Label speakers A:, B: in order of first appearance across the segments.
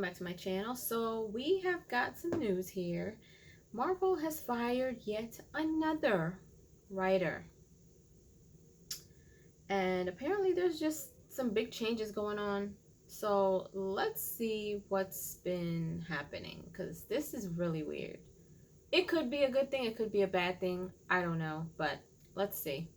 A: welcome back to my channel. So we have got some news here. Marvel has fired yet another writer, and apparently there's just some big changes going on. So let's see what's been happening, because this is really weird. It could be a good thing, it could be a bad thing, I don't know, but let's see.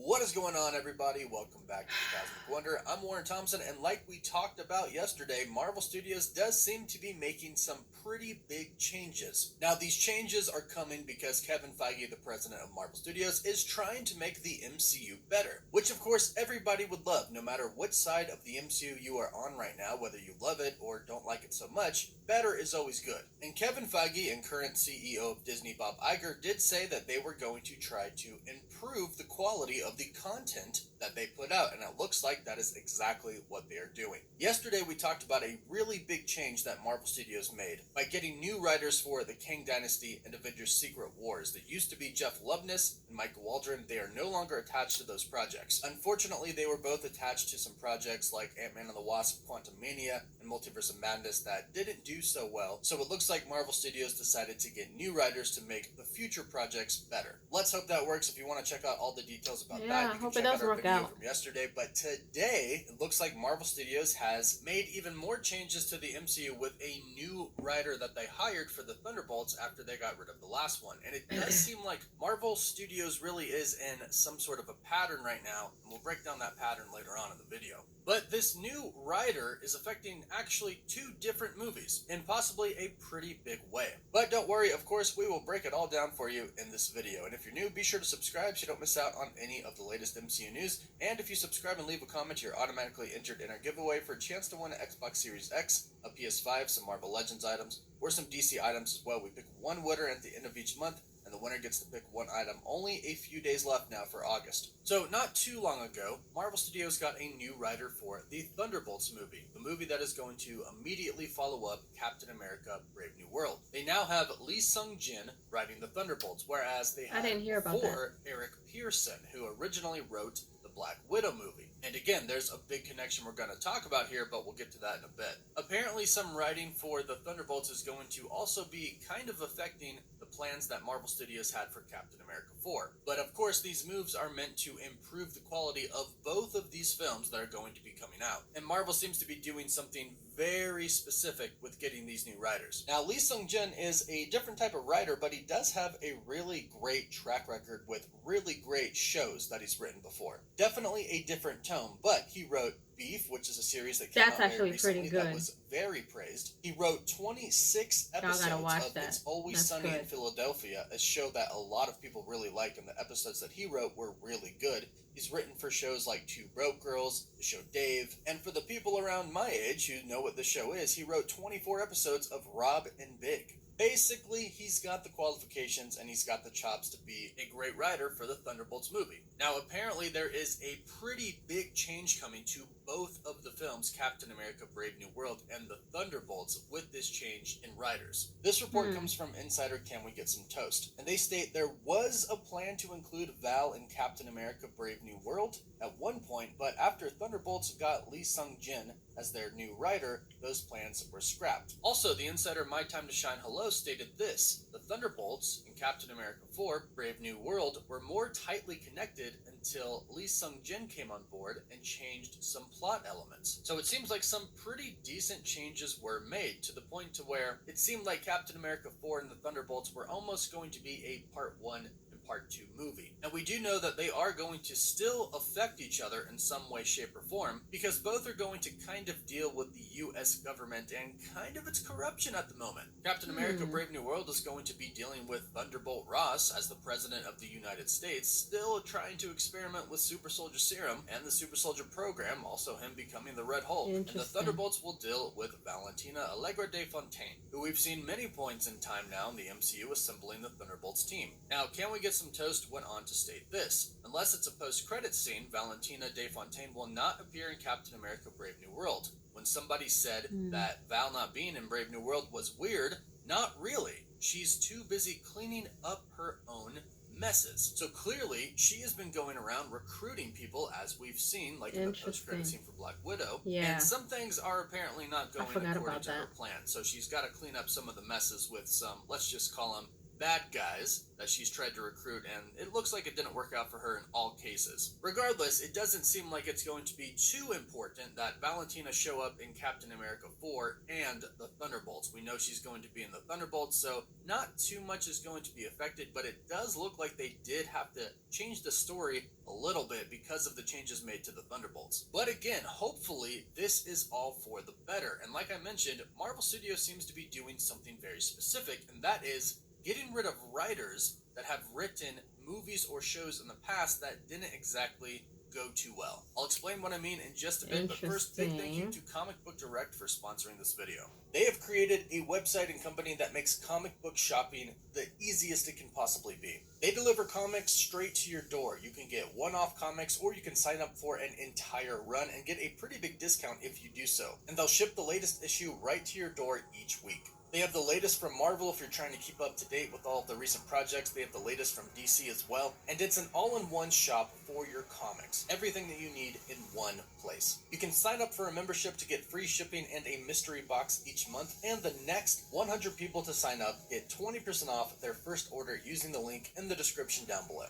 B: What is going on, everybody? Welcome back to the Cosmic Wonder. I'm Warren Thompson, and like we talked about yesterday, Marvel Studios does seem to be making some pretty big changes. Now, these changes are coming because Kevin Feige, the president of Marvel Studios, is trying to make the MCU better, which of course everybody would love, no matter what side of the MCU you are on right now, whether you love it or don't like it so much. Better is always good. And Kevin Feige and current CEO of Disney, Bob Iger, did say that they were going to try to improve the quality of the content that they put out, and it looks like that is exactly what they are doing. Yesterday we talked about a really big change that Marvel Studios made by getting new writers for the Kang Dynasty and Avengers Secret Wars. That used to be Jeff Loveness and Mike Waldron. They are no longer attached to those projects. Unfortunately, they were both attached to some projects like Ant-Man and the Wasp, Quantumania, and Multiverse of Madness that didn't do so well. So it looks like Marvel Studios decided to get new writers to make the future projects better. Let's hope that works. If you want to check out all the details about that, you can check out our video from yesterday. But today, it looks like Marvel Studios has made even more changes to the MCU with a new writer that they hired for the Thunderbolts after they got rid of the last one. And it does seem like Marvel Studios really is in some sort of a pattern right now, and we'll break down that pattern later on in the video. But this new writer is affecting actually two different movies in possibly a pretty big way. But don't worry, of course, we will break it all down for you in this video. And if you're new, be sure to subscribe so you don't miss out on any of the latest MCU news. And if you subscribe and leave a comment, you're automatically entered in our giveaway for a chance to win an Xbox Series X, a PS5, some Marvel Legends items, or some DC items as well. We pick one winner at the end of each month, and the winner gets to pick one item. Only a few days left now for August. So not too long ago, Marvel Studios got a new writer for the Thunderbolts movie, the movie that is going to immediately follow up Captain America Brave New World. They now have Lee Sung-jin writing the Thunderbolts, whereas they had before Eric Pearson, who originally wrote the Black Widow movie. And again, there's a big connection we're going to talk about here, but we'll get to that in a bit. Apparently, some writing for the Thunderbolts is going to also be kind of affecting the plans that Marvel Studios had for Captain America 4. But of course, these moves are meant to improve the quality of both of these films that are going to be coming out. And Marvel seems to be doing something very specific with getting these new writers. Now, Lee Sung-jin is a different type of writer, but he does have a really great track record with really great shows that he's written before. Definitely a different tone, but he wrote Beef, which is a series that came out very recently that was very praised. He wrote 26 episodes of It's Always Sunny in Philadelphia, a show that a lot of people really like, and the episodes that he wrote were really good. He's written for shows like Two Broke Girls, the show Dave, and for the people around my age who know what the show is, he wrote 24 episodes of Rob and Big. Basically, he's got the qualifications and he's got the chops to be a great writer for the Thunderbolts movie. Now, apparently there is a pretty big change coming to both of the films, Captain America Brave New World and the Thunderbolts, with this change in writers. This report comes from Insider Can We Get Some Toast? And they state there was a plan to include Val in Captain America Brave New World at one point, but after Thunderbolts got Lee Sung-jin as their new writer, those plans were scrapped. Also, the insider My Time to Shine Hello stated this: the Thunderbolts in Captain America 4 Brave New World were more tightly connected until Lee Sung-jin came on board and changed some plot elements. So it seems like some pretty decent changes were made, to the point to where it seemed like Captain America 4 and the Thunderbolts were almost going to be a Part 1 Part 2 movie. And we do know that they are going to still affect each other in some way, shape, or form, because both are going to kind of deal with the US government and kind of its corruption at the moment. Captain America Brave New World is going to be dealing with Thunderbolt Ross as the President of the United States, still trying to experiment with Super Soldier Serum and the Super Soldier program, also him becoming the Red Hulk. And the Thunderbolts will deal with Valentina Allegra de Fontaine, who we've seen many points in time now in the MCU assembling the Thunderbolts team. Now, Can We Get Some Toast went on to state this: unless it's a post-credits scene, Valentina de Fontaine will not appear in Captain America Brave New World. When somebody said that Val not being in Brave New World was weird, not really. She's too busy cleaning up her own messes. So clearly, she has been going around recruiting people, as we've seen, like in the post-credit scene for Black Widow.
A: Yeah.
B: And some things are apparently not going according to her plan. So she's got to clean up some of the messes with some, let's just call them bad guys that she's tried to recruit, and it looks like it didn't work out for her in all cases. Regardless, it doesn't seem like it's going to be too important that Valentina show up in Captain America 4 and the Thunderbolts. We know she's going to be in the Thunderbolts, so not too much is going to be affected, but it does look like they did have to change the story a little bit because of the changes made to the Thunderbolts. But again, hopefully this is all for the better, and like I mentioned, Marvel Studios seems to be doing something very specific, and that is getting rid of writers that have written movies or shows in the past that didn't exactly go too well. I'll explain what I mean in just a bit, but first, big thank you to Comic Book Direct for sponsoring this video. They have created a website and company that makes comic book shopping the easiest it can possibly be. They deliver comics straight to your door. You can get one-off comics, or you can sign up for an entire run and get a pretty big discount if you do so. And they'll ship the latest issue right to your door each week. They have the latest from Marvel if you're trying to keep up to date with all of the recent projects. They have the latest from DC as well. And it's an all-in-one shop for your comics. Everything that you need in one place. You can sign up for a membership to get free shipping and a mystery box each month. And the next 100 people to sign up get 20% off their first order using the link in the description down below.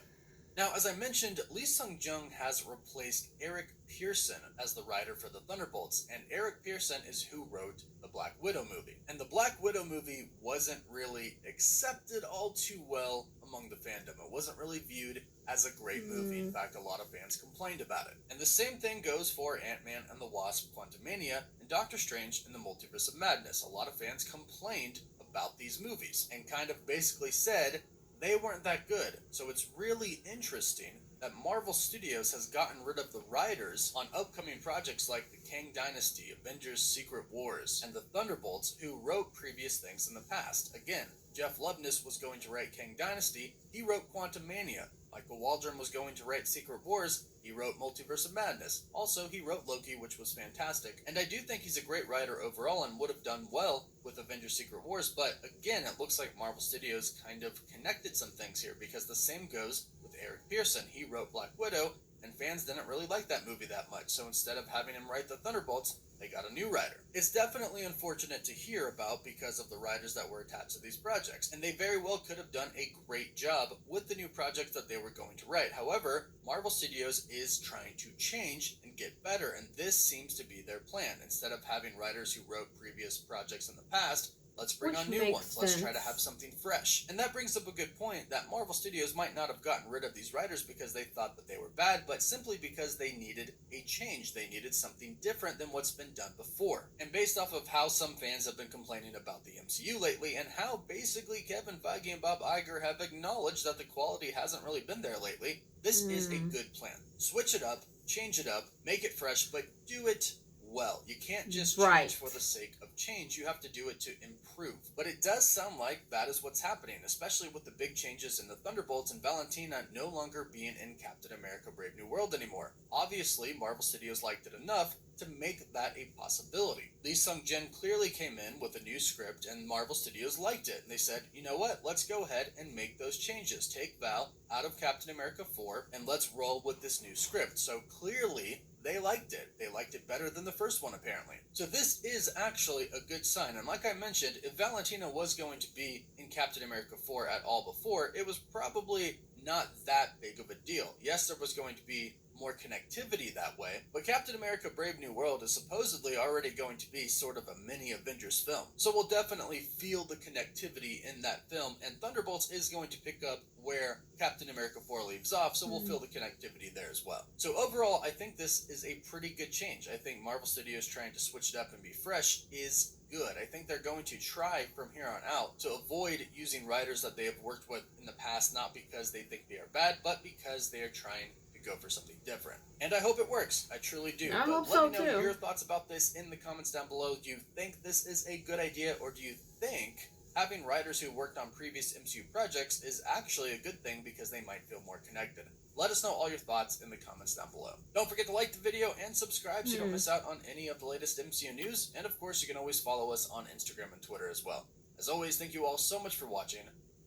B: Now, as I mentioned, Lee Sung-jung has replaced Eric Pearson as the writer for the Thunderbolts, and Eric Pearson is who wrote the Black Widow movie. And the Black Widow movie wasn't really accepted all too well among the fandom. It wasn't really viewed as a great movie. In fact, a lot of fans complained about it. And the same thing goes for Ant-Man and the Wasp: Quantumania and Doctor Strange in the Multiverse of Madness. A lot of fans complained about these movies and kind of basically said they weren't that good. So it's really interesting that Marvel Studios has gotten rid of the writers on upcoming projects like the Kang Dynasty, Avengers: Secret Wars, and the Thunderbolts, who wrote previous things in the past. Again, Jeff Loveness was going to write Kang Dynasty, he wrote Quantumania. Michael Waldron was going to write Secret Wars, he wrote Multiverse of Madness. Also, he wrote Loki, which was fantastic. And I do think he's a great writer overall and would have done well with Avengers: Secret Wars, but again, it looks like Marvel Studios kind of connected some things here, because the same goes with Eric Pearson. He wrote Black Widow, and fans didn't really like that movie that much, so instead of having him write the Thunderbolts, they got a new writer. It's definitely unfortunate to hear about because of the writers that were attached to these projects, and they very well could have done a great job with the new project that they were going to write. However, Marvel Studios is trying to change and get better, and this seems to be their plan. Instead of having writers who wrote previous projects in the past, let's bring on new ones. Let's try to have something fresh. And that brings up a good point, that Marvel Studios might not have gotten rid of these writers because they thought that they were bad, but simply because they needed a change. They needed something different than what's been done before. And based off of how some fans have been complaining about the MCU lately, and how basically Kevin Feige and Bob Iger have acknowledged that the quality hasn't really been there lately, this is a good plan. Switch it up, change it up, make it fresh, but do it well. You can't just change for the sake of change. You have to do it to improve. But it does sound like that is what's happening, especially with the big changes in the Thunderbolts and Valentina no longer being in Captain America: Brave New World anymore. Obviously, Marvel Studios liked it enough to make that a possibility. Lee Sung-jin clearly came in with a new script, and Marvel Studios liked it. And they said, you know what, let's go ahead and make those changes. Take Val out of Captain America 4, and let's roll with this new script. So clearly, they liked it. They liked it better than the first one, apparently. So this is actually a good sign. And like I mentioned, if Valentina was going to be in Captain America 4 at all before, it was probably not that big of a deal. Yes, there was going to be more connectivity that way, but Captain America: Brave New World is supposedly already going to be sort of a mini Avengers film. So we'll definitely feel the connectivity in that film, and Thunderbolts is going to pick up where Captain America 4 leaves off, so we'll feel the connectivity there as well. So overall, I think this is a pretty good change. I think Marvel Studios trying to switch it up and be fresh is good. I think they're going to try from here on out to avoid using writers that they have worked with in the past, not because they think they are bad, but because they are trying to go for something different. And I hope it works. I truly do.
A: I hope
B: let me
A: so
B: know
A: too.
B: your thoughts about this in the comments down below. Do you think this is a good idea, or do you think having writers who worked on previous MCU projects is actually a good thing because they might feel more connected? Let us know all your thoughts in the comments down below. Don't forget to like the video and subscribe so you don't miss out on any of the latest MCU news. And of course, you can always follow us on Instagram and Twitter as well. As always, thank you all so much for watching.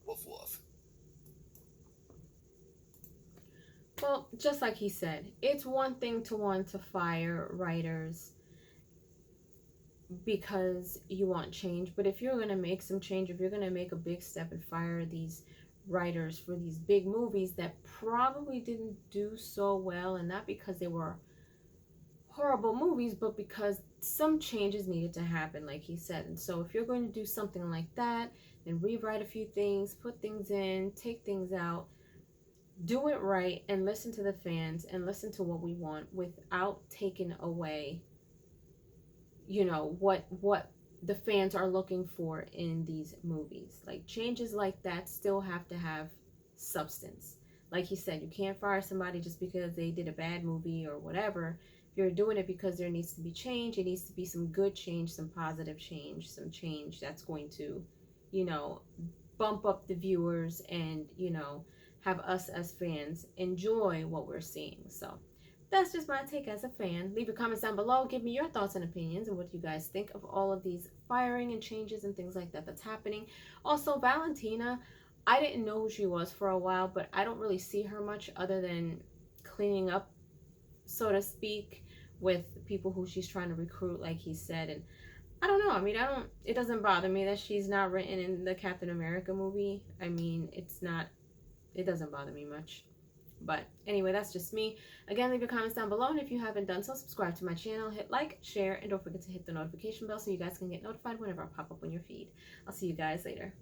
B: Woof woof.
A: Well, just like he said, it's one thing to want to fire writers because you want change, but if you're going to make some change, if you're going to make a big step and fire these writers for these big movies that probably didn't do so well, and not because they were horrible movies, but because some changes needed to happen, like he said. And so if you're going to do something like that, then rewrite a few things, put things in, take things out, do it right, and listen to the fans and listen to what we want without taking away, you know, what the fans are looking for in these movies. Like, changes like that still have to have substance. Like he said, you can't fire somebody just because they did a bad movie or whatever. If you're doing it because there needs to be change, it needs to be some good change, some positive change, some change that's going to, you know, bump up the viewers and, you know, have us as fans enjoy what we're seeing. So that's just my take as a fan. Leave your comments down below. Give me your thoughts and opinions and what you guys think of all of these firing and changes and things like that that's happening. Also, Valentina, I didn't know who she was for a while, but I don't really see her much other than cleaning up, so to speak, with people who she's trying to recruit, like he said. And I don't know. I mean, it doesn't bother me that she's not written in the Captain America movie. I mean, it doesn't bother me much. But anyway, that's just me. Again, leave your comments down below, and if you haven't done so, subscribe to my channel, hit like, share, and don't forget to hit the notification bell so you guys can get notified whenever I pop up on your feed. I'll see you guys later.